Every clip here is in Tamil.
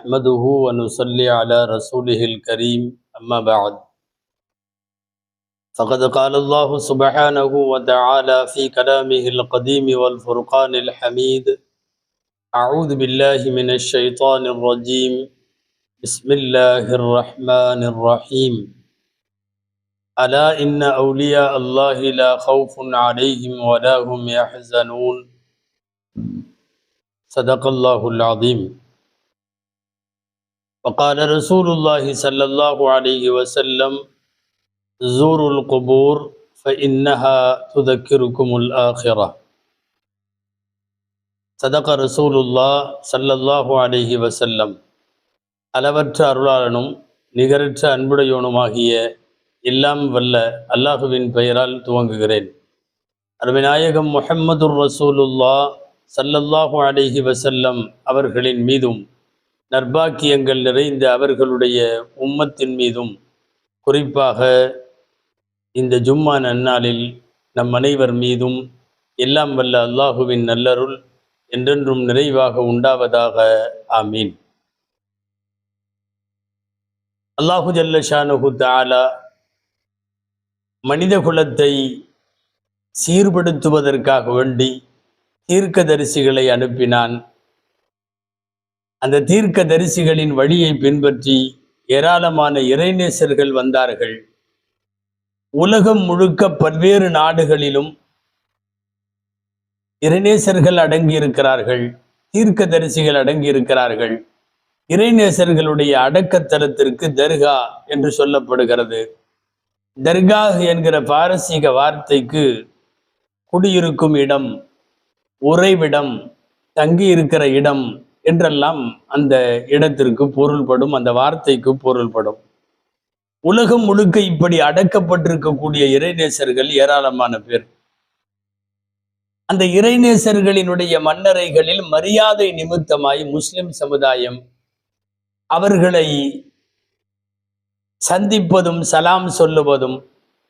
نحمده ونصلي على رسوله الكريم أما بعد فقد قال الله سبحانه وتعالى في كلامه القديم والفرقان الحميد أعوذ بالله من الشيطان الرجيم بسم الله الرحمن الرحيم ألا إن أولياء الله لا خوف عليهم ولا هم يحزنون صدق الله العظيم وقال رسول الله صلى الله عليه وسلم زوروا القبور فإنها تذكركم الآخرة صدق رسول الله صلى الله عليه وسلم அளவற்ற அருளாளனும் நிகரற்ற அன்புடையோனுமாகிய எல்லாம் வல்ல அல்லாஹுவின் பெயரால் துவங்குகிறேன். அருமைநாயகம் முஹம்மதுர் ரசூலுல்லாஹ் ஸல்லல்லாஹு அலைஹி வஸல்லம் அவர்களின் மீதும் நற்பாக்கியங்கள் நிறைந்த அவர்களுடைய உம்மத்தின் மீதும் குறிப்பாக இந்த ஜும்மா நன்னாளில் நம் அனைவர் மீதும் எல்லாம் வல்ல அல்லாஹுவின் நல்லருள் என்றென்றும் நிறைவாக உண்டாவதாக. ஆமீன். அல்லாஹு ஜல்ல ஷானுஹு தஆலா மனித குலத்தை சீர்படுத்துவதற்காக வேண்டி தீர்க்கதரிசிகளை அனுப்பினான். அந்த தீர்க்கதரிசிகளின் வழியை பின்பற்றி ஏராளமான இறைநேசர்கள் வந்தார்கள். உலகம் முழுக்க பல்வேறு நாடுகளிலும் இறைநேசர்கள் அடங்கியிருக்கிறார்கள், தீர்க்கதரிசிகள் அடங்கியிருக்கிறார்கள். இறைநேசர்களுடைய அடக்கத்தலத்திற்கு தர்கா என்று சொல்லப்படுகிறது. தர்கா என்கிற பாரசீக வார்த்தைக்கு குடியிருக்கும் இடம், உறைவிடம், தங்கி இருக்கிற இடம் என்றெல்லாம் அந்த இடத்திற்கு பொருள்படும், அந்த வார்த்தைக்கு பொருள்படும். உலகம் முழுக்க இப்படி அடக்கப்பட்டிருக்கக்கூடிய இறைநேசர்கள் ஏராளமான பேர். அந்த இறைநேசர்களினுடைய மன்னரைகளில் மரியாதை நிமித்தமாய் முஸ்லிம் சமுதாயம் அவர்களை சந்திப்பதும் சலாம் சொல்லுவதும்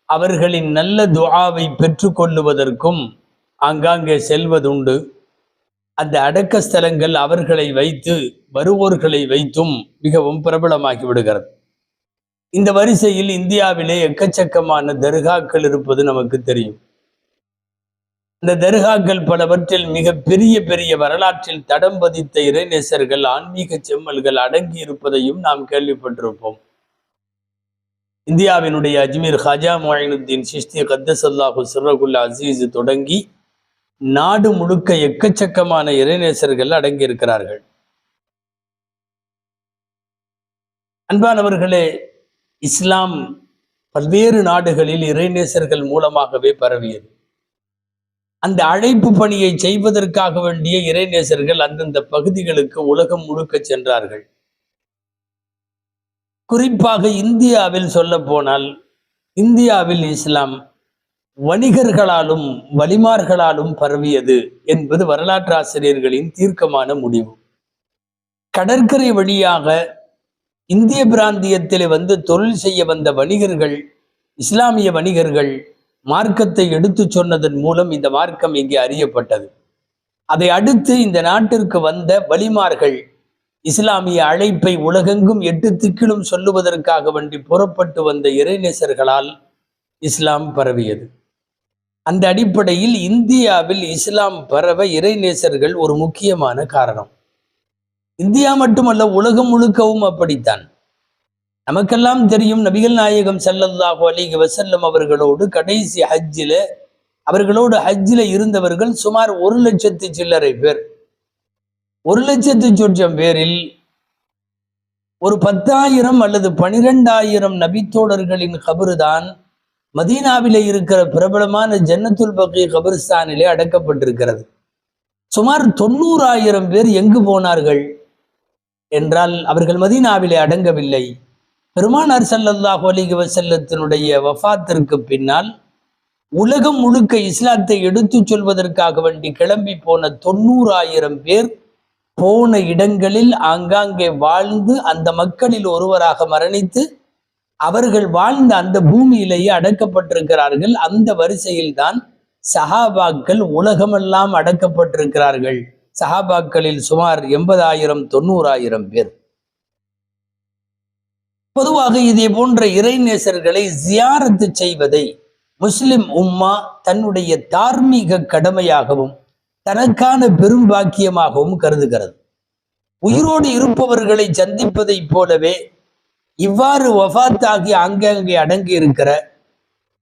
அவர்களின் நல்ல துஆவை பெற்றுக்கொள்ளுவதற்கும் ஆங்காங்கே செல்வதுண்டு. அந்த அடக்க ஸ்தலங்கள் அவர்களை வைத்து வருவோர்களை வைத்தும் மிகவும் பிரபலமாகி விடுகிறது. இந்த வரிசையில் இந்தியாவிலே எக்கச்சக்கமான தர்காக்கள் இருப்பது நமக்கு தெரியும். இந்த தர்காக்கள் பலவற்றில் மிக பெரிய பெரிய வரலாற்றில் தடம் பதித்த இறைநேசர்கள், ஆன்மீக செம்மல்கள் அடங்கி இருப்பதையும் நாம் கேள்விப்பட்டிருப்போம். இந்தியாவினுடைய அஜ்மீர் ஹாஜா முஹைனுத்தீன் சிஷ்தி கத்தஸல்லாஹு சிர்ரகுல் அசீஸ் தொடங்கி நாடு முழுக்க எக்கச்சக்கமான இறைநேசர்கள் அடங்கியிருக்கிறார்கள். அன்பானவர்களே, இஸ்லாம் பல்வேறு நாடுகளில் இறைநேசர்கள் மூலமாகவே பரவியது. அந்த அழைப்பு பணியை செய்வதற்காக வேண்டிய இறைநேசர்கள் அந்தந்த பகுதிகளுக்கு உலகம் முழுக்க சென்றார்கள். குறிப்பாக இந்தியாவில் சொல்ல போனால், இந்தியாவில் இஸ்லாம் வணிகர்களாலும் வலிமார்களாலும் பரவியது என்பது வரலாற்று ஆசிரியர்களின் தீர்க்கமான முடிவு. கடற்கரை வழியாக இந்திய பிராந்தியத்தில் வந்து தொழில் செய்ய வந்த வணிகர்கள், இஸ்லாமிய வணிகர்கள் மார்க்கத்தை எடுத்து சொன்னதன் மூலம் இந்த மார்க்கம் இங்கே அறியப்பட்டது. அதை அடுத்து இந்த நாட்டிற்கு வந்த வலிமார்கள் இஸ்லாமிய அழைப்பை உலகெங்கும் 8 திக்கிலும் சொல்லுவதற்காக வேண்டி புறப்பட்டு வந்த இறைநேசர்களால் இஸ்லாம் பரவியது. அந்த அடிப்படையில் இந்தியாவில் இஸ்லாம் பரவ இறைநேசர்கள் ஒரு முக்கியமான காரணம். இந்தியா மட்டுமல்ல, உலகம் முழுக்கவும் அப்படித்தான். நமக்கெல்லாம் தெரியும், நபிகள் நாயகம் ஸல்லல்லாஹு அலைஹி வஸல்லம் அவர்களோடு கடைசி ஹஜ்ஜில் அவர்களோடு ஹஜ்ஜில் இருந்தவர்கள் சுமார் 1,00,000 சில்லறை பேர். 1,00,000 சொச்சம் பேரில் ஒரு 10,000 அல்லது 12,000 நபித்தோழர்களின் கபரு தான் மதீனாவிலே இருக்கிற பிரபலமான ஜன்னத்துல் பக்கி கபரிஸ்தானிலே அடக்கப்பட்டிருக்கிறது. சுமார் 90,000 பேர் எங்கு போனார்கள் என்றால் அவர்கள் மதீனாவிலே அடங்கவில்லை. பெருமானார் ஸல்லல்லாஹு அலைஹி வஸல்லத்தினுடைய வஃபாத்திற்கு பின்னால் உலகம் முழுக்க இஸ்லாத்தை எடுத்து சொல்வதற்காக வேண்டி கிளம்பி போன 90,000 பேர் போன இடங்களில் ஆங்காங்கே வாழ்ந்து அந்த மக்களில் ஒருவராக மரணித்து அவர்கள் வாழ்ந்த அந்த பூமியிலேயே அடக்கப்பட்டிருக்கிறார்கள். அந்த வரிசையில் தான் சஹாபாக்கள் உலகமெல்லாம் அடக்கப்பட்டிருக்கிறார்கள். சஹாபாக்களில் சுமார் 80,000 90,000 பேர். பொதுவாக இதே போன்ற இறைநேசர்களை ஜியாரத்து செய்வதை முஸ்லிம் உம்மா தன்னுடைய தார்மீக கடமையாகவும் தனக்கான பெரும் பாக்கியமாகவும் கருதுகிறது. உயிரோடு இருப்பவர்களை சந்திப்பதைப் போலவே இவ்வாறு வஃபாத்தாகி அங்கங்கே அடங்கி இருக்கிற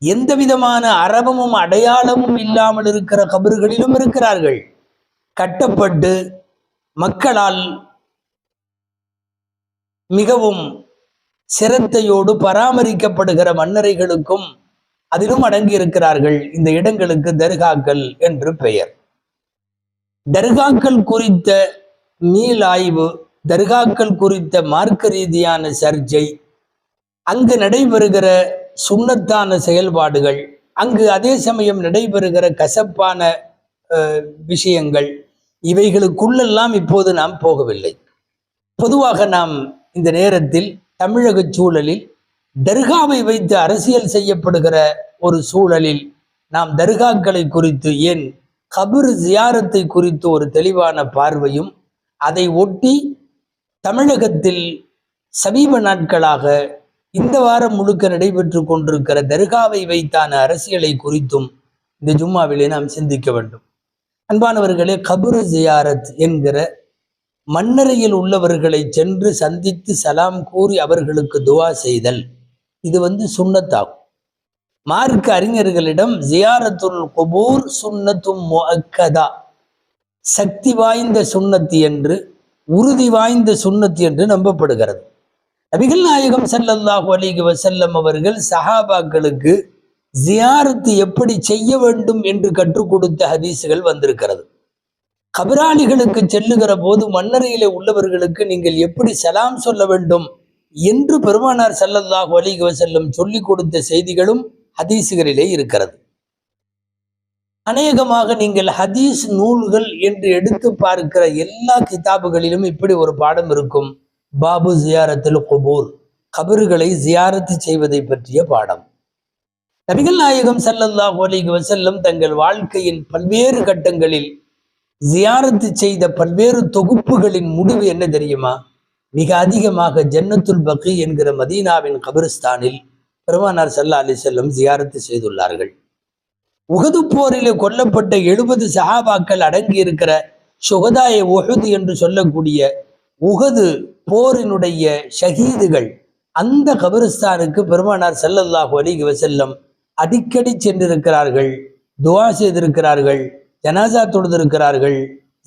எந்த விதமான அரபமும் அடையாளமும் இல்லாமல் இருக்கிற கபறுகளிலும் இருக்கிறார்கள். கட்டப்பட்டு மக்களால் மிகவும் சிரத்தையோடு பராமரிக்கப்படுகிற மன்னரைகளுக்கும் அதிலும் அடங்கி இருக்கிறார்கள். இந்த இடங்களுக்கு தர்காக்கள் என்று பெயர். தர்காக்கள் குறித்த மீளாய்வு, தர்காக்கள் குறித்த மார்க்க ரீதியான சர்ச்சை, அங்கு நடைபெறுகிற சுன்னத்தான செயல்பாடுகள், அங்கு அதே சமயம் நடைபெறுகிற கசப்பான விஷயங்கள், இவைகளுக்குள்ளெல்லாம் இப்போது நாம் போகவில்லை. பொதுவாக நாம் இந்த நேரத்தில் தமிழக சூழலில் தர்காவை வைத்து அரசியல் செய்யப்படுகிற ஒரு சூழலில் நாம் தர்காக்களை குறித்து, ஏன் கபர் ஜியாரத்தை குறித்து ஒரு தெளிவான பார்வையும், அதை ஒட்டி தமிழகத்தில் சமீப நாட்களாக இந்த வாரம் முழுக்க நடைபெற்று கொண்டிருக்கிற தர்காவை வைத்தான அரசியலை குறித்தும் இந்த ஜும்மாவிலே நாம் சிந்திக்க வேண்டும். அன்பானவர்களே, கபர் ஜியாரத் என்கிற மன்னரையில் உள்ளவர்களை சென்று சந்தித்து சலாம் கூறி அவர்களுக்கு துவா செய்தல், இது சுன்னத்தாகும். மார்க்க அறிஞர்களிடம் ஜியாரத்துல் குபூர் சுன்னத்தும் முஅக்கதா, சக்தி வாய்ந்த சுன்னத்து என்று, உறுதி வாய்ந்த சுன்னத்து என்று நம்பப்படுகிறது. நபிகள் நாயகம் ஸல்லல்லாஹு அலைஹி வஸல்லம் அவர்கள் சஹாபாக்களுக்கு ஜியாரத்து எப்படி செய்ய வேண்டும் என்று கற்றுக் கொடுத்த ஹதீஸ்கள் வந்திருக்கிறது. கபராளிகளுக்கு செல்லுகிற போது மன்னரையிலே உள்ளவர்களுக்கு நீங்கள் எப்படி சலாம் சொல்ல வேண்டும் என்று பெருமானார் ஸல்லல்லாஹு அலைஹி வஸல்லம் சொல்லிக் கொடுத்த செய்திகளும் ஹதீஸ்களிலே இருக்கிறது. அநேகமாக நீங்கள் ஹதீஸ் நூல்கள் என்று எடுத்து பார்க்கிற எல்லா கிதாபுகளிலும் இப்படி ஒரு பாடம் இருக்கும். பாபு ஜியாரத்துல் குபூர், கபறுகளை ஜியாரத்து செய்வதை பற்றிய பாடம். நபிகள் நாயகம் ஸல்லல்லாஹு அலைஹி வஸல்லம் தங்கள் வாழ்க்கையின் பல்வேறு கட்டங்களில் ஜியாரத்து செய்த பல்வேறு தொகுப்புகளின் முடிவு என்ன தெரியுமா? மிக அதிகமாக ஜன்னத்துல் பக்கி என்கிற மதீனாவின் கபிரிஸ்தானில் பெருமானார் ஸல்லல்லாஹு அலைஹி வஸல்லம் ஜியாரத்து செய்துள்ளார்கள். உஹது போரிலே கொல்லப்பட்ட 70 சஹாபாக்கள் அடங்கி இருக்கிற ஷுஹதாய உஹது என்று சொல்லக்கூடிய உஹது போரினுடைய ஷஹீதுகள், அந்த கபிரிஸ்தானுக்கு பெருமானார் ஸல்லல்லாஹு அலைஹி வஸல்லம் அடிக்கடி சென்றிருக்கிறார்கள், துஆ செய்திருக்கிறார்கள், ஜனாசா தொழுதிருக்கிறார்கள்,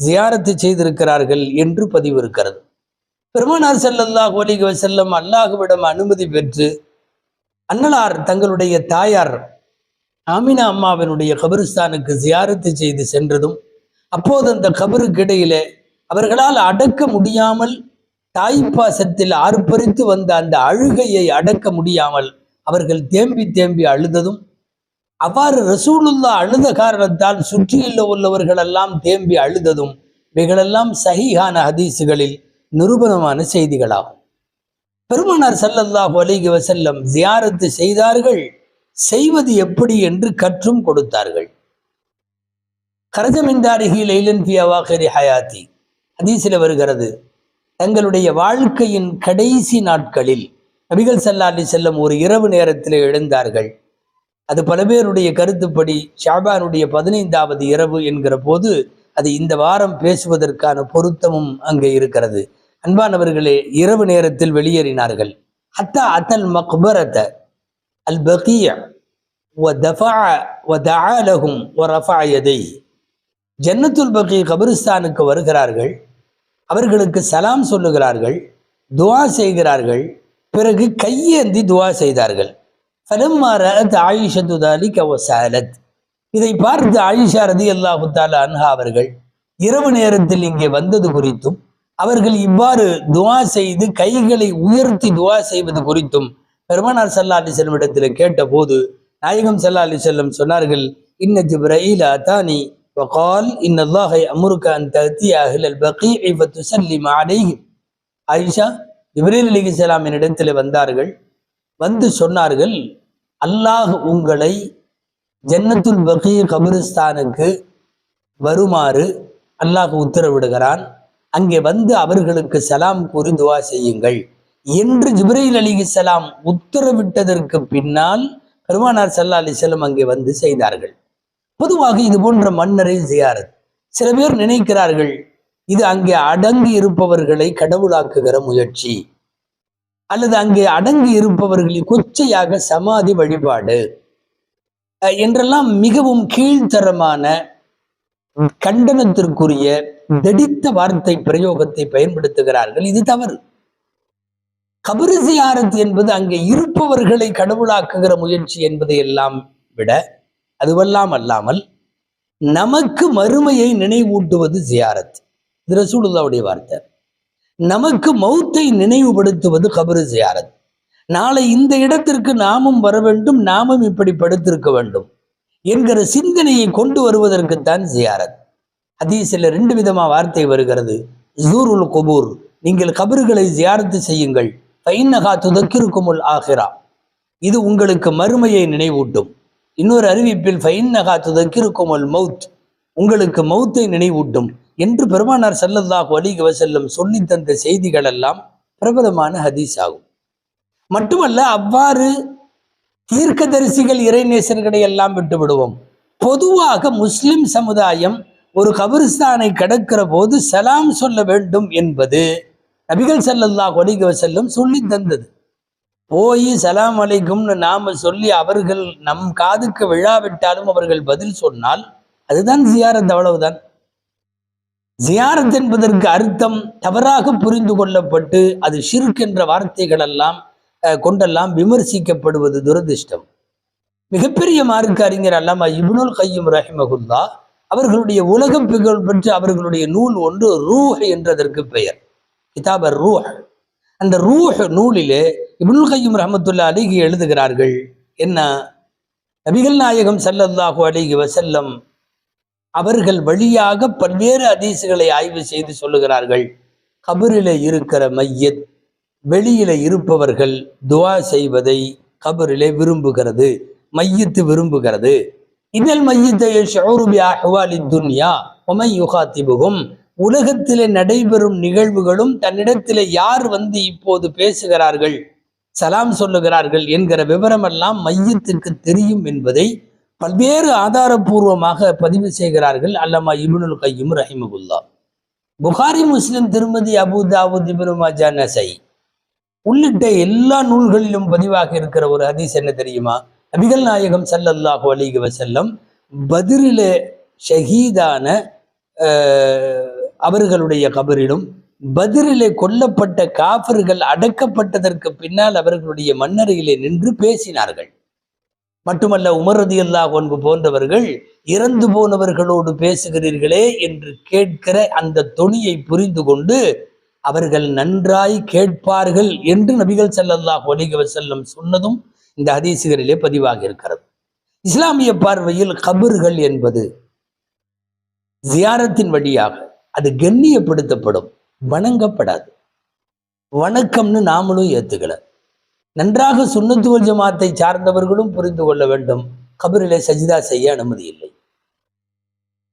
ஜியாரத்து செய்திருக்கிறார்கள் என்று பதிவு இருக்கிறது. பெருமானார் ஸல்லல்லாஹு அலைஹி வஸல்லம் அல்லாஹ்விடம் அனுமதி பெற்று அன்னலார் தங்களுடைய தாயார் ஆமினா அம்மாவினுடைய கபிரிஸ்தானுக்கு ஜியாரத்து செய்து சென்றதும், அப்போது அந்த கபருக்கு இடையிலே அவர்களால் அடக்க முடியாமல் தாய்ப்பாசத்தில் ஆர்ப்பரித்து வந்த அந்த அழுகையை அடக்க முடியாமல் அவர்கள் தேம்பி தேம்பி அழுததும், அவ்வாறு ரசூலுல்லாஹ் அழுத காரணத்தால் சுற்றியுள்ள உள்ளவர்களெல்லாம் தேம்பி அழுததும், இவைகளெல்லாம் சஹீஹான ஹதீஸுகளில் நிரூபணமான செய்திகளாகும். பெருமானார் ஸல்லல்லாஹு அலைஹி வஸல்லம் ஜியாரத்து செய்தார்கள், செய்வது எப்படி என்று கற்றும் கொடுத்தார்கள். கரஜமின்தாரிஹி லைலன் ஃபி அவாகிரி ஹயாத்தி ஹதீஸில் வருகிறது, தங்களுடைய வாழ்க்கையின் கடைசி நாட்களில் நபிகள் ஸல்லல்லாஹு அலைஹி வஸல்லம் ஒரு இரவு நேரத்தில் எழுந்தார்கள். அது பல பேருடைய கருத்துப்படி ஷாபானுடைய 15வது இரவு என்கிற போது அது இந்த வாரம் பேசுவதற்கான பொருத்தமும் அங்கே இருக்கிறது. அன்பானவர்களே, இரவு நேரத்தில் வெளியேறினார்கள். ஹத்தா அத்தல் மக்பரத அல் பகிய வதஆ லஹும் வரஃபஅ யதைஹி, ஜன்னத்துல் பகி கபிரிஸ்தானுக்கு வருகிறார்கள், அவர்களுக்கு சலாம் சொல்லுகிறார்கள், துஆ செய்கிறார்கள், பிறகு கையேந்தி துஆ செய்தார்கள். ஃபலம்மா ரஅத் ஆயிஷத்து ذلك وسالت, இதை பார்த்து ஆயிஷா ரலியல்லாஹு தஆலா அன்ஹா அவர்கள் இரவு நேரத்தில் இங்கே வந்தது குறித்தும், அவர்கள் இவ்வாறு துஆ செய்து கைகளை உயர்த்தி துஆ செய்வது குறித்தும் பெருமானார் ஸல்லல்லாஹு அலைஹி வஸல்லம் இடத்தில் கேட்டபோது நாயகம் ஸல்லல்லாஹு அலைஹி வஸல்லம் சொன்னார்கள், இன்ன ஜிப்ரீல் அதானி வகால் இன்னல்லாஹ யஅமுருக அன் தஅதி அஹ்லல் பகீஇ ஃபதுஸல்லிம அலைஹிம். ஆயிஷா, ஜிப்ரீல் அலைஹிஸ்ஸலாம் என்னிடத்தில் வந்தார்கள், வந்து சொன்னார்கள், அல்லாஹ் உங்களை ஜன்னத்துல் பகீ கபிரிஸ்தானுக்கு வருமாறு அல்லாஹ் உத்தரவிடுகிறான், அங்கே வந்து அவர்களுக்கு சலாம் கூறி துஆ செய்யுங்கள் என்று ஜிப்ரீல் அலைஹிஸ்ஸலாம் உத்தரவிட்டதற்கு பின்னால் பெருமானார் ஸல்லல்லாஹு அலைஹி வஸல்லம் அங்கே வந்து செய்தார்கள். பொதுவாக இது போன்ற மன்னரை ஜியாரத், சில பேர் நினைக்கிறார்கள் இது அங்கே அடங்கி இருப்பவர்களை கடவுளாக்குகிற முயற்சி, அல்லது அங்கே அடங்கி இருப்பவர்களை கொச்சையாக சமாதி வழிபாடு என்றெல்லாம் மிகவும் கீழ்த்தரமான கண்டனத்திற்குரிய தடித்த வார்த்தை பிரயோகத்தை பயன்படுத்துகிறார்கள். இது தவறு. கபரு ஜியாரத் என்பது அங்கே இருப்பவர்களை கடவுளாக்குகிற முயற்சி என்பதை எல்லாம் விட, அதுவெல்லாம் அல்லாமல் நமக்கு மறுமையை நினைவூட்டுவது ஜியாரத். இது ரசூலுல்லாஹ்வுடைய வார்த்தை. நமக்கு மௌத்தை நினைவுபடுத்துவது கபரு ஜியாரத். நாளை இந்த இடத்திற்கு நாமும் வர வேண்டும், நாமும் இப்படி படுத்திருக்க வேண்டும் என்கிற சிந்தனையை கொண்டு வருவதற்குத்தான் ஜியாரத். ஹதீஸில் 2 விதமா வார்த்தை வருகிறது. ஜூருல் குபூர், நீங்கள் கபறுகளை ஜியாரத்து செய்யுங்கள். ஃபைன்னஹா துதக்கிருக்குமுல் ஆஹிரா, இது உங்களுக்கு மறுமையை நினைவூட்டும். இன்னொரு அறிவிப்பில் ஃபைன்னஹா துதக்கிருக்குமுல் மௌத், உங்களுக்கு மௌத்தை நினைவூட்டும் என்று பெருமானார் ஸல்லல்லாஹு அலைஹி வஸல்லம் சொல்லி தந்த செய்திகள் எல்லாம் பிரபலமான ஹதீஸ் ஆகும். மட்டுமல்ல, அவ்வாறு தீர்க்கதரிசிகள் இறைநேசர்களை எல்லாம் விட்டு விடுவோம். பொதுவாக முஸ்லிம் சமுதாயம் ஒரு கபிரிஸ்தானை கடக்கிற போது சலாம் சொல்ல வேண்டும் என்பது நபிகள் ஸல்லல்லாஹு அலைஹி வஸல்லம் சொல்லி தந்தது. போய் சலாம் அலைக்கும்னு நாம சொல்லி அவர்கள் நம் காதுக்கு விழாவிட்டாலும் அவர்கள் பதில் சொன்னால் அதுதான் ஜியாரத், அவ்வளவுதான். ஜியாரத் என்பதற்கு அர்த்தம் தவறாக புரிந்து கொள்ளப்பட்டு அது ஷிர்க் என்ற வார்த்தைகள் எல்லாம் கொண்டெல்லாம் விமர்சிக்கப்படுவது துரதிர்ஷ்டம். மிகப்பெரிய மார்க்க அறிஞர் அல்லாமா இப்னுல் கய்யிம் ரஹிமஹுல்லாஹ் அவர்களுடைய உலக புகழ் பெற்று அவர்களுடைய நூல் ஒன்று ரூஹ் என்றதற்கு பெயர், கிதாப் ரூஹ். அந்த ரூஹ் நூலிலே இப்னுல் கய்யிம் ரஹ்மத்துல்லாஹி அலைஹி எழுதுகிறார்கள், என்ன, நபிகள் நாயகம் ஸல்லல்லாஹு அலைஹி வஸல்லம் அவர்கள் வழியாக பல்வேறு ஹதீஸ்களை ஆய்வு செய்து சொல்லுகிறார்கள், கபரிலே இருக்கிற மையத் வெளியில இருப்பவர்கள் துஆ செய்வதை கபரிலே விரும்புகிறது, மையத்து விரும்புகிறது. இதல் மையத்தை யஷ்உரு பி அஹ்வாலி துன்யா வ மன் யுகாத்திபுஹும், உலகத்திலே நடைபெறும் நிகழ்வுகளும் தன்னிடத்திலே யார் வந்து இப்போது பேசுகிறார்கள், சலாம் சொல்லுகிறார்கள் என்கிற விவரமெல்லாம் மையத்துக்கு தெரியும் என்பதை பல்வேறு ஆதாரபூர்வமாக பதிவு செய்கிறார்கள் அல்லாமா இப்னுல் கய்யிம் ரஹிமஹுல்லாஹ். புகாரி, முஸ்லிம், திருமதி, அபூ தாவூத், இப்னு மாஜா, நஸை உள்ளிட்ட எல்லா நூல்களிலும் பதிவாக இருக்கிற ஒரு ஹதீஸ் என்ன தெரியுமா? நபிகள் நாயகம் ஸல்லல்லாஹு அலைஹி வஸல்லம் பத்ரிலே ஷஹீதான அவர்களுடைய கபரிலும் பத்ரிலே கொல்லப்பட்ட காஃபிர்கள் அடக்கப்பட்டதற்கு பின்னால் அவர்களுடைய மண்ணறையிலே நின்று பேசினார்கள். மட்டுமல்ல, உமர் ரலியல்லாஹு அன்ஹு போன்றவர்கள் இறந்து போனவர்களோடு பேசுகிறீர்களே என்று கேட்கிற அந்த தொனியை புரிந்து கொண்டு அவர்கள் நன்றாய் கேட்பார்கள் என்று நபிகள் ஸல்லல்லாஹு அலைஹி வஸல்லம் சொன்னதும் இந்த ஹதீசுகளிலே பதிவாக இருக்கிறது. இஸ்லாமிய பார்வையில் கபர்கள் என்பது ஜியாரத்தின் வழியாக அது கண்ணியப்படுத்தப்படும், வணங்கப்படாது. வணக்கம்னு நாமளும் ஏத்துக்கல. நன்றாக சுன்னத்து வல் ஜமாத்தை சார்ந்தவர்களும் புரிந்து கொள்ள வேண்டும், கபரிலே சஜிதா செய்ய அனுமதி இல்லை.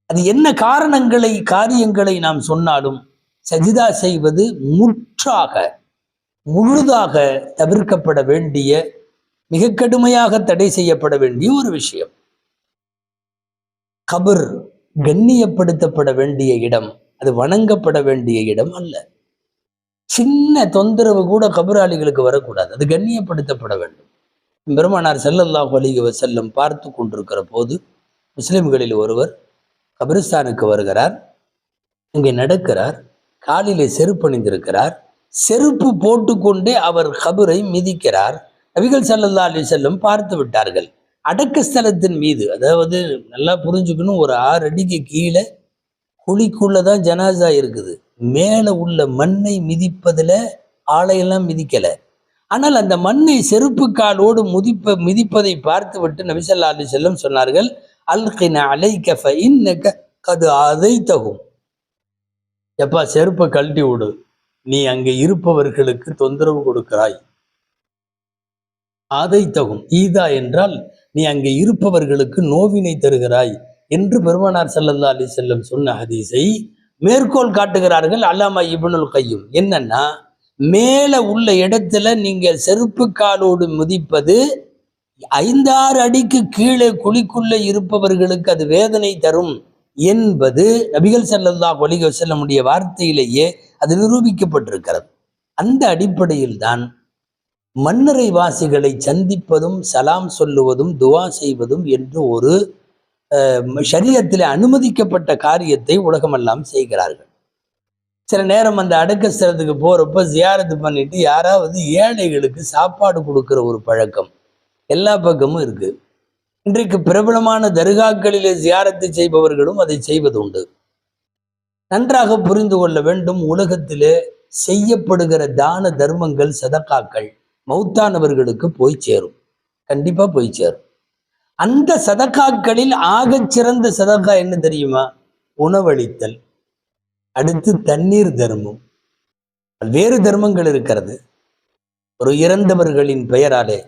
அது என்ன காரியங்களை நாம் சொன்னாலும் சஜிதா செய்வது முழுதாக தவிர்க்கப்பட வேண்டிய, மிக கடுமையாக தடை செய்யப்பட வேண்டிய ஒரு விஷயம். கபர் கண்ணியப்படுத்தப்பட வேண்டிய இடம், அது வணங்கப்பட வேண்டிய இடம் அல்ல. சின்ன தொந்தரவு கூட கபராளிகளுக்கு வரக்கூடாது, அது கண்ணியப்படுத்தப்பட வேண்டும். பெருமானார் ஸல்லல்லாஹு அலைஹி வஸல்லம் பார்த்து கொண்டிருக்கிற போது முஸ்லிம்களில் ஒருவர் கபிரிஸ்தானுக்கு வருகிறார். இங்கே நடக்கிறார், காலிலே செருப்பு அணிந்திருக்கிறார், செருப்பு போட்டுக்கொண்டே அவர் கபரை மிதிக்கிறார். நபிகள் ஸல்லல்லாஹு அலைஹி வஸல்லம் பார்த்து விட்டார்கள். அடக்கஸ்தலத்தின் மீது, அதாவது நல்லா புரிஞ்சுக்கணும், ஒரு 6 அடிக்கு கீழே குழிக்குள்ளதான் ஜனாசா இருக்குது. மேலே உள்ள மண்ணை மிதிப்பதில் ஆளையெல்லாம் மிதிக்கல. ஆனால் அந்த மண்ணை செருப்பு காலோடு மிதிப்பதை பார்த்து விட்டு நபி ஸல்லல்லாஹு அலைஹி வஸல்லம் சொன்னார்கள், அல்கின அலைக ஃபஇன்னக கத் அதைதஹும். எப்பா, செருப்பை கழட்டி விடு, நீ அங்கே இருப்பவர்களுக்கு தொந்தரவு கொடுக்கிறாய். ஆதைத்தகும், ஈதா என்றால் நீ அங்கே இருப்பவர்களுக்கு நோவினை தருகிறாய் என்று பெருமானார் ஸல்லல்லாஹு அலைஹி வஸல்லம் சொன்ன ஹதீஸை மேற்கோள் காட்டுகிறார்கள் அல்லாமா இப்னுல் கய்யிம். என்னன்னா, மேல உள்ள இடத்துல நீங்க செருப்பு காலோடு மிதிப்பது 5-6 அடிக்கு கீழே குழிக்குள்ள இருப்பவர்களுக்கு அது வேதனை தரும் என்பது நபிகள் ஸல்லல்லாஹு அலைஹி வஸல்லமுடைய வார்த்தையிலேயே அது நிரூபிக்கப்பட்டிருக்கிறது. அந்த அடிப்படையில் தான் மன்னரை வாசிகளை சந்திப்பதும் சலாம் சொல்லுவதும் துவா செய்வதும் என்று ஒரு ஷரியத்தில் அனுமதிக்கப்பட்ட காரியத்தை உலகமெல்லாம் செய்கிறார்கள். சில நேரம் அந்த அடக்க ஸ்தலத்துக்கு போறப்ப ஜியாரத்து பண்ணிட்டு யாராவது ஏழைகளுக்கு சாப்பாடு கொடுக்கிற ஒரு பழக்கம் எல்லா பக்கமும் இருக்கு. இன்றைக்கு பிரபலமான தர்காக்களிலே ஜியாரத்து செய்பவர்களும் அதை செய்வது உண்டு. நன்றாக புரிந்து கொள்ள வேண்டும், உலகத்திலே செய்யப்படுகிற தான தர்மங்கள் சதக்காக்கள் மௌத்தானவர்களுக்கு போய் சேரும், கண்டிப்பா போய் சேரும். அந்த சதக்காக்களில் ஆகச் சிறந்த சதக்கா என்ன தெரியுமா? உணவளித்தல். அடுத்து தண்ணீர் தர்மம். வேறு தர்மங்கள் இருக்கிறது. ஒரு இறந்தவர்களின் பெயராலே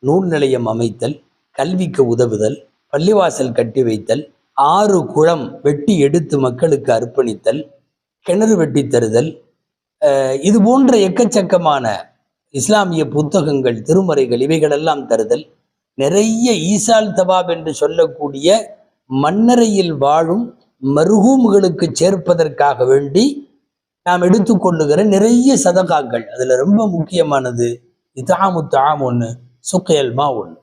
நூல் நிலையம் அமைத்தல், கல்விக்கு உதவுதல், பள்ளிவாசல் கட்டி வைத்தல், 6 குளம் வெட்டி எடுத்து மக்களுக்கு அர்ப்பணித்தல், கிணறு வெட்டி தருதல், இது போன்ற எக்கச்சக்கமான இஸ்லாமிய புத்தகங்கள், திருமறைகள் இவைகளெல்லாம் தருதல், நிறைய ஈசால் தவாப் என்று சொல்லக்கூடிய மண்ணறையில் வாழும் மருகூம்களுக்கு சேர்ப்பதற்காக வேண்டி நாம் எடுத்துக்கொள்ளுகிற நிறைய சதகாக்கள். அதுல ரொம்ப முக்கியமானது இதாமு தாம் ஒன்று, சுக்கையல்மா ஒன்று,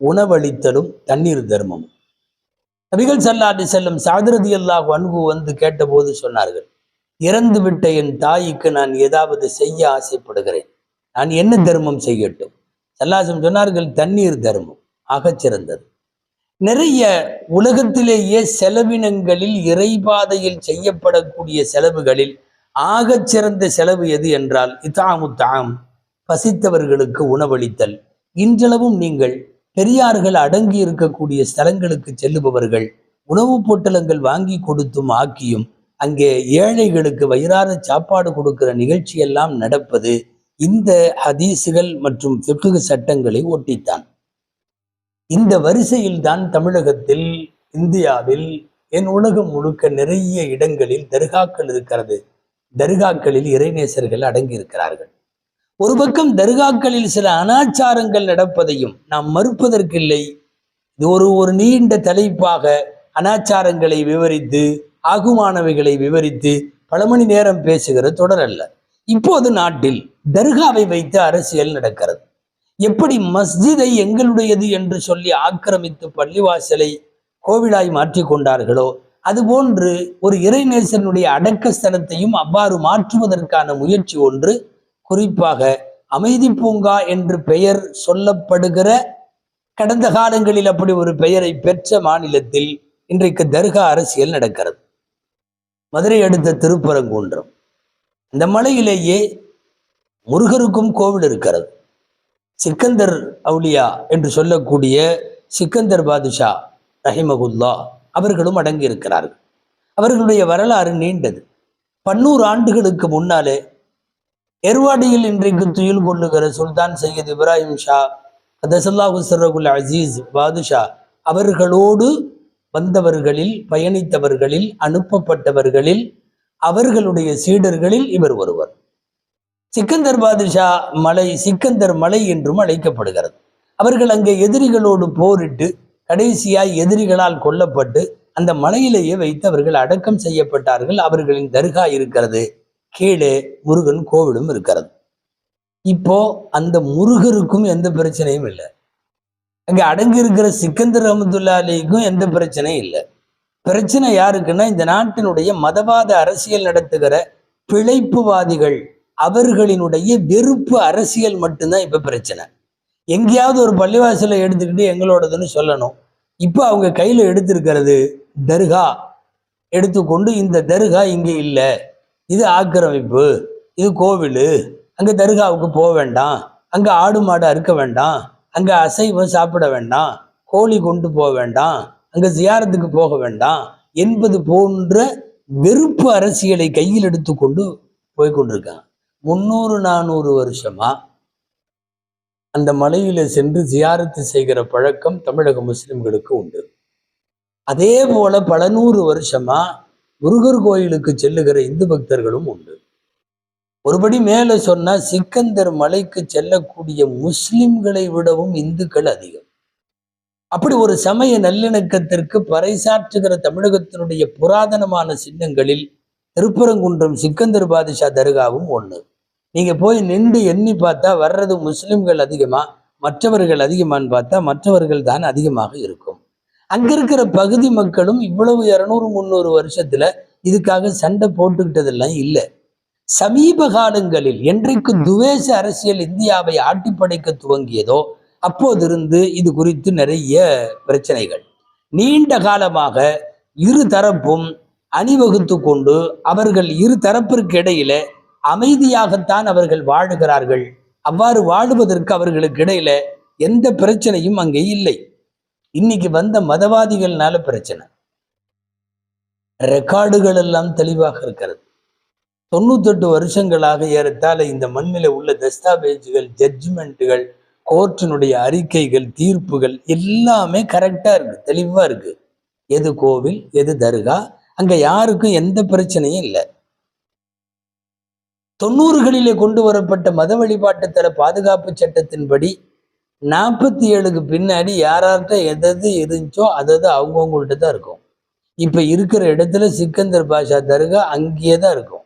உணவளித்தலும் தண்ணீர் தர்மமும். நபிகள் ஸல்லல்லாஹு அலைஹி வஸல்லம் ஸஅத் ரலியல்லாஹு அன்ஹு வந்து கேட்டபோது சொன்னார்கள், இறந்து விட்ட என் தாய்க்கு நான் ஏதாவது செய்ய ஆசைப்படுகிறேன், நான் என்ன தர்மம் செய்யட்டும்? ஸல்லல்லாஹு சொன்னார்கள், தண்ணீர் தர்மம் ஆகச்சிறந்தது. நிறைய உலகத்திலேயே செலவினங்களில் இறைபாதையில் செய்யப்படக்கூடிய செலவுகளில் ஆகச்சிறந்த செலவு எது என்றால் இதாமு தாம், பசித்தவர்களுக்கு உணவளித்தல். இன்றளவும் நீங்கள் பெரியார்கள் அடங்கி இருக்கக்கூடிய ஸ்தலங்களுக்கு செல்லுபவர்கள் உணவுப் பொட்டலங்கள் வாங்கி கொடுத்தும் ஆக்கியும் அங்கே ஏழைகளுக்கு வயிறார சாப்பாடு கொடுக்கிற நிகழ்ச்சியெல்லாம் நடப்பது இந்த ஹதீஸுகள் மற்றும் ஃபிக்ஹ் சட்டங்களை ஒட்டித்தான். இந்த வரிசையில் தான் தமிழகத்தில், இந்தியாவில், என் உலகம் முழுக்க நிறைய இடங்களில் தர்காக்கள் இருக்கிறது. தர்காக்களில் இறைநேசர்கள் அடங்கி இருக்கிறார்கள். ஒரு பக்கம் தர்காக்களில் சில அனாச்சாரங்கள் நடப்பதையும் நாம் மறுப்பதற்கில்லை. இது ஒரு நீண்ட தலைப்பாக அனாச்சாரங்களை விவரித்து ஆகுமானவைகளை விவரித்து பல மணி நேரம் பேசுகிற தொடர் அல்ல. இப்போது நாட்டில் தர்காவை வைத்து அரசியல் நடக்கிறது. எப்படி மஸ்ஜிதை எங்களுடையது என்று சொல்லி ஆக்கிரமித்து பள்ளிவாசலை கோவிலாய் மாற்றி கொண்டார்களோ அதுபோன்று ஒரு இறைநேசனுடைய அடக்க ஸ்தலத்தையும் அவ்வாறு மாற்றுவதற்கான முயற்சி ஒன்று, குறிப்பாக அமைதி பூங்கா என்று பெயர் சொல்லப்படுகிற, கடந்த காலங்களில் அப்படி ஒரு பெயரை பெற்ற மாநிலத்தில் இன்றைக்கு தர்கா அரசியல் நடக்கிறது. மதுரை அடுத்த திருப்பரங்குன்றம், இந்த மலையிலேயே முருகருக்கும் கோவில் இருக்கிறது. சிக்கந்தர் அவுலியா என்று சொல்லக்கூடிய சிக்கந்தர் பாதுஷா ரஹிமகுல்லா அவர்களும் அடங்கி இருக்கிறார்கள். அவர்களுடைய வரலாறு நீண்டது. 100 ஆண்டுகளுக்கு முன்னாலே ஏர்வாடியில் இன்றைக்கு துயில் கொள்ளுகிற சுல்தான் சையத் இப்ராஹிம் ஷா கதஸல்லாஹு சிர்ரகுல் அசீஸ் பாதுஷா அவர்களோடு வந்தவர்களில், பயணித்தவர்களில், அனுப்பப்பட்டவர்களில், அவர்களுடைய சீடர்களில் இவர் ஒருவர். சிக்கந்தர் பாதுஷா மலை சிக்கந்தர் மலை என்றும் அழைக்கப்படுகிறது. அவர்கள் அங்கே எதிரிகளோடு போரிட்டு கடைசியாய் எதிரிகளால் கொல்லப்பட்டு அந்த மலையிலேயே வைத்து அவர்கள் அடக்கம் செய்யப்பட்டார்கள். அவர்களின் தர்கா இருக்கிறது, கீழே முருகன் கோவிலும் இருக்கிறது. இப்போ அந்த முருகருக்கும் எந்த பிரச்சனையும் இல்லை, அங்கே அடங்கி இருக்கிற சிக்கந்தர் ரஹ்மத்துல்லாஹி அலைஹிக்கும் எந்த பிரச்சனையும் இல்லை. பிரச்சனை யாருக்குன்னா, இந்த நாட்டினுடைய மதவாத அரசியல் நடத்துகிற பிழைப்புவாதிகள், அவர்களினுடைய வெறுப்பு அரசியல் மட்டும்தான் இப்ப பிரச்சனை. எங்கேயாவது ஒரு பள்ளிவாசலை எடுத்துக்கிட்டு எங்களோடதுன்னு சொல்லணும். இப்போ அவங்க கையில எடுத்திருக்கிறது தர்கா, எடுத்துக்கொண்டு இந்த தர்கா இங்கே இல்லை, இது ஆக்கிரமிப்பு, இது கோவில், அங்க தர்காவுக்கு போக வேண்டாம், அங்க ஆடு மாடு அறுக்க வேண்டாம், அங்க அசைவம் சாப்பிட வேண்டாம், கோழி கொண்டு போக வேண்டாம், அங்க ஜியாரத்துக்கு போக வேண்டாம் என்பது போன்ற வெறுப்பு அரசியலை கையில் எடுத்துக்கொண்டு போய்கொண்டிருக்காங்க. 300-400 வருஷமா அந்த மலையில சென்று ஜியாரத்து செய்கிற பழக்கம் தமிழக முஸ்லிம்களுக்கு உண்டு. அதே போல பல 100 வருஷமா முருகர் கோயிலுக்கு செல்லுகிற இந்து பக்தர்களும் உண்டு. ஒருபடி மேல சொன்னா சிக்கந்தர் மலைக்கு செல்லக்கூடிய முஸ்லிம்களை விடவும் இந்துக்கள் அதிகம். அப்படி ஒரு சமய நல்லிணக்கத்திற்கு பறைசாற்றுகிற தமிழகத்தினுடைய புராதனமான சின்னங்களில் திருப்பரங்குன்றம் சிக்கந்தர் பாதுஷா தர்காவும் ஒண்ணு. நீங்க போய் நின்று எண்ணி பார்த்தா வர்றது முஸ்லிம்கள் அதிகமா மற்றவர்கள் அதிகமான்னு பார்த்தா மற்றவர்கள் தான் அதிகமாக இருக்கும். அங்க இருக்கிற பகுதி மக்களும் இவ்வளவு 200-300 வருஷத்துல இதுக்காக சண்டை போட்டுக்கிட்டதெல்லாம் இல்லை. சமீப காலங்களில் என்றைக்கு துவேஷ அரசியல் இந்தியாவை ஆட்டி படைக்க துவங்கியதோ அப்போதிருந்து இது குறித்து நிறைய பிரச்சனைகள். நீண்ட காலமாக இரு தரப்பும் அணிவகுத்து கொண்டு அவர்கள் இரு தரப்பிற்கு இடையில அமைதியாகத்தான் அவர்கள் வாழுகிறார்கள். அவ்வாறு வாழுவதற்கு அவர்களுக்கு இடையில எந்த பிரச்சனையும் அங்கே இல்லை. இன்னைக்கு வந்த மதவாதிகள்னால பிரச்சனை. ரெக்கார்டுகள் எல்லாம் தெளிவாக இருக்கிறது. 98 வருஷங்களாக ஏறத்தாழ இந்த மண்ணில உள்ள தஸ்தாவேஜுகள், ஜட்ஜ்மெண்ட்டுகள், கோர்ட்டினுடைய அறிக்கைகள், தீர்ப்புகள் எல்லாமே கரெக்டா இருக்கு, தெளிவா இருக்கு. எது கோவில், எது தர்கா, அங்க யாருக்கும் எந்த பிரச்சனையும் இல்லை. 90களிலே கொண்டு வரப்பட்ட மத வழிபாட்டுத்தல பாதுகாப்பு சட்டத்தின்படி 47க்கு பின்னாடி யார்கிட்ட எது இருந்துச்சோ அது அவங்கவுங்கள்ட்ட தான் இருக்கும். இப்ப இருக்கிற இடத்துல சிக்கந்தர் பாஷா தர்கா அங்கேயே தான் இருக்கும்.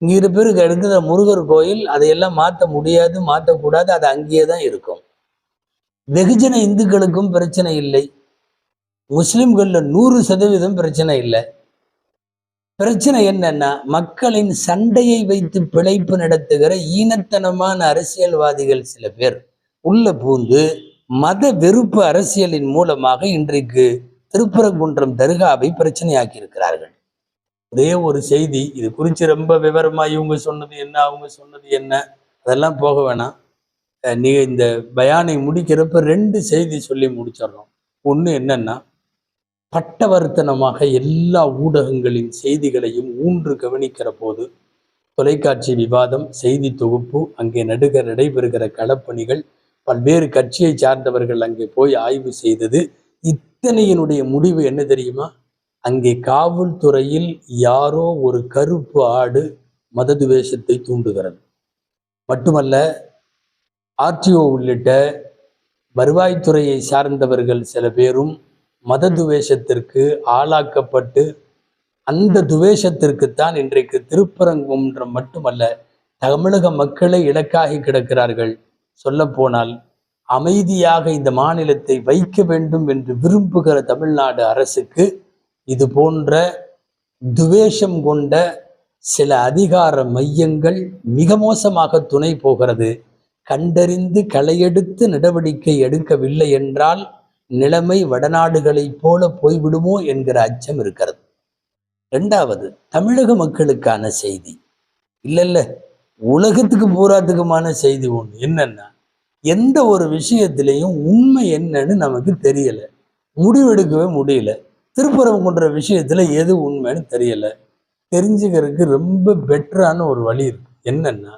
இங்க 2 பேருக்கு இருக்கிற முருகர் கோயில் அதையெல்லாம் மாற்ற முடியாது, மாற்றக்கூடாது, அது அங்கேயே தான் இருக்கும். வெகுஜன இந்துக்களுக்கும் பிரச்சனை இல்லை, முஸ்லிம்கள்ல 100% பிரச்சனை இல்லை. பிரச்சனை என்னன்னா மக்களின் சண்டையை வைத்து பிழைப்பு நடத்துகிற ஈனத்தனமான அரசியல்வாதிகள் சில பேர் உள்ள பூந்து மத வெறுப்பு அரசியலின் மூலமாக இன்றைக்கு திருப்பரங்குன்றம் தர்காவை பிரச்சனையாக்கி இருக்கிறார்கள். ஒரே ஒரு செய்தி, இது குறித்து ரொம்ப விவரமா இவங்க சொன்னது என்ன அவங்க சொன்னது என்ன அதெல்லாம் போக வேணாம். நீ இந்த பயானை முடிக்கிறப்ப 2 செய்தி சொல்லி முடிச்சிடறோம். ஒன்று என்னன்னா, பட்டவர்த்தனமாக எல்லா ஊடகங்களின் செய்திகளையும் ஊன்று கவனிக்கிற போது தொலைக்காட்சி விவாதம், செய்தி தொகுப்பு, அங்கே நடைபெறுகிற களப்பணிகள், பல்வேறு கட்சியை சார்ந்தவர்கள் அங்கே போய் ஆய்வு செய்தது, இத்தனையினுடைய முடிவு என்ன தெரியுமா? அங்கே காவல்துறையில் யாரோ ஒரு கருப்பு ஆடு மததுவேஷத்தை தூண்டுகிறது. மட்டுமல்ல, ஆர்டிஓ உள்ளிட்ட வருவாய்த்துறையை சார்ந்தவர்கள் சில பேரும் மததுவேஷத்திற்கு ஆளாக்கப்பட்டு அந்த துவேஷத்திற்குத்தான் இன்றைக்கு திருப்பரங்குன்றம் மட்டுமல்ல தமிழக மக்களை இலக்காகி கிடக்கிறார்கள். சொல்ல போனால் அமைதியாக இந்த மாநிலத்தை வைக்க வேண்டும் என்று விரும்புகிற தமிழ்நாடு அரசுக்கு இது போன்ற துவேஷம் கொண்ட சில அதிகார மையங்கள் மிக மோசமாக துணை போகிறது. கண்டறிந்து களையெடுத்து நடவடிக்கை எடுக்கவில்லை என்றால் நிலைமை வடநாடுகளைப் போல போய்விடுமோ என்கிற அச்சம் இருக்கிறது. 2வது, தமிழக மக்களுக்கான செய்தி இல்ல உலகத்துக்கு பூராத்துக்குமான செய்தி ஒண்ணு என்னன்னா, எந்த ஒரு விஷயத்திலையும் உண்மை என்னன்னு நமக்கு தெரியல, முடிவெடுக்கவே முடியல. திருப்பரங்குன்ற விஷயத்துல எது உண்மைன்னு தெரியல. தெரிஞ்சுக்கிறதுக்கு ரொம்ப பெட்டரான ஒரு வழி இருக்கு. என்னன்னா,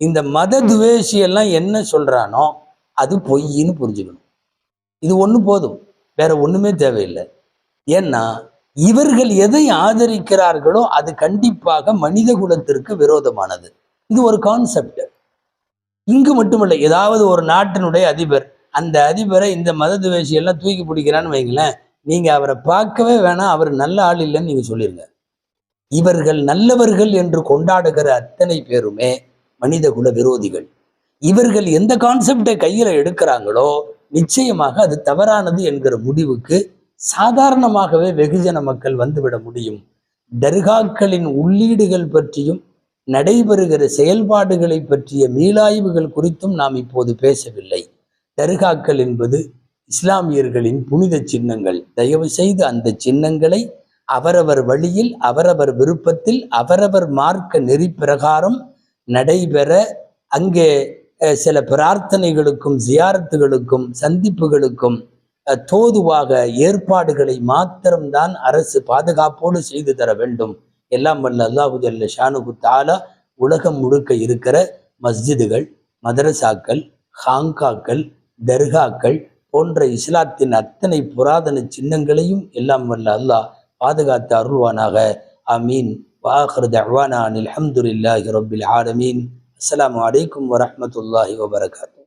இந்த மத துவேஷியெல்லாம் என்ன சொல்றானோ அது பொய்ன்னு புரிஞ்சுக்கணும். இது ஒண்ணு போதும், வேற ஒண்ணுமே தேவையில்லை. ஏன்னா இவர்கள் எதை ஆதரிக்கிறார்களோ அது கண்டிப்பாக மனித குலத்திற்கு விரோதமானது. இது ஒரு கான்செப்ட். இங்கு மட்டுமல்ல, ஏதாவது ஒரு நாட்டினுடைய அதிபர் அந்த அதிபரை இந்த மத துவேஷியெல்லாம் தூக்கி பிடிக்கிறான்னு வைங்களேன், நீங்க அவரை பார்க்கவே வேணாம், அவர் நல்ல ஆள் இல்லைன்னு நீங்க சொல்லிருங்க. இவர்கள் நல்லவர்கள் என்று கொண்டாடுகிற அத்தனை பேருமே மனித குல விரோதிகள். இவர்கள் எந்த கான்செப்டை கையில எடுக்கிறாங்களோ நிச்சயமாக அது தவறானது என்கிற முடிவுக்கு சாதாரணமாகவே வெகுஜன மக்கள் வந்துவிட முடியும். தர்காக்களின் உள்ளீடுகள் பற்றியும் நடைபெறுகிற செயல்பாடுகளை பற்றிய மீளாய்வுகள் குறித்தும் நாம் இப்போது பேசவில்லை. தர்காக்கள் என்பது இஸ்லாமியர்களின் புனித சின்னங்கள். தயவு செய்து அந்த சின்னங்களை அவரவர் வழியில், அவரவர் விருப்பத்தில், அவரவர் மார்க்க நெறி பிரகாரம் நடைபெற அங்கே சில பிரார்த்தனைகளுக்கும் ஜியாரத்துகளுக்கும் சந்திப்புகளுக்கும் தோதுவாக ஏற்பாடுகளை மாத்திரம்தான் அரசு பாதுகாப்போடு செய்து தர வேண்டும். எல்லாம் வல்ல அல்லாஹு ஜல்ல ஷானுஹு தஆலா உலகம் முழுக்க இருக்கிற மஸ்ஜிதுகள், மதரசாக்கள், ஹாங்காக்கள், தர்காக்கள் போன்ற இஸ்லாத்தின் அத்தனை புராதன சின்னங்களையும் எல்லாம் வல்ல அல்லாஹ் பாதுகாத்து அருள்வானாக. ஆமீன். وآخر دعوانا أن الحمد لله رب العالمين. السلام عليكم ورحمة الله وبركاته.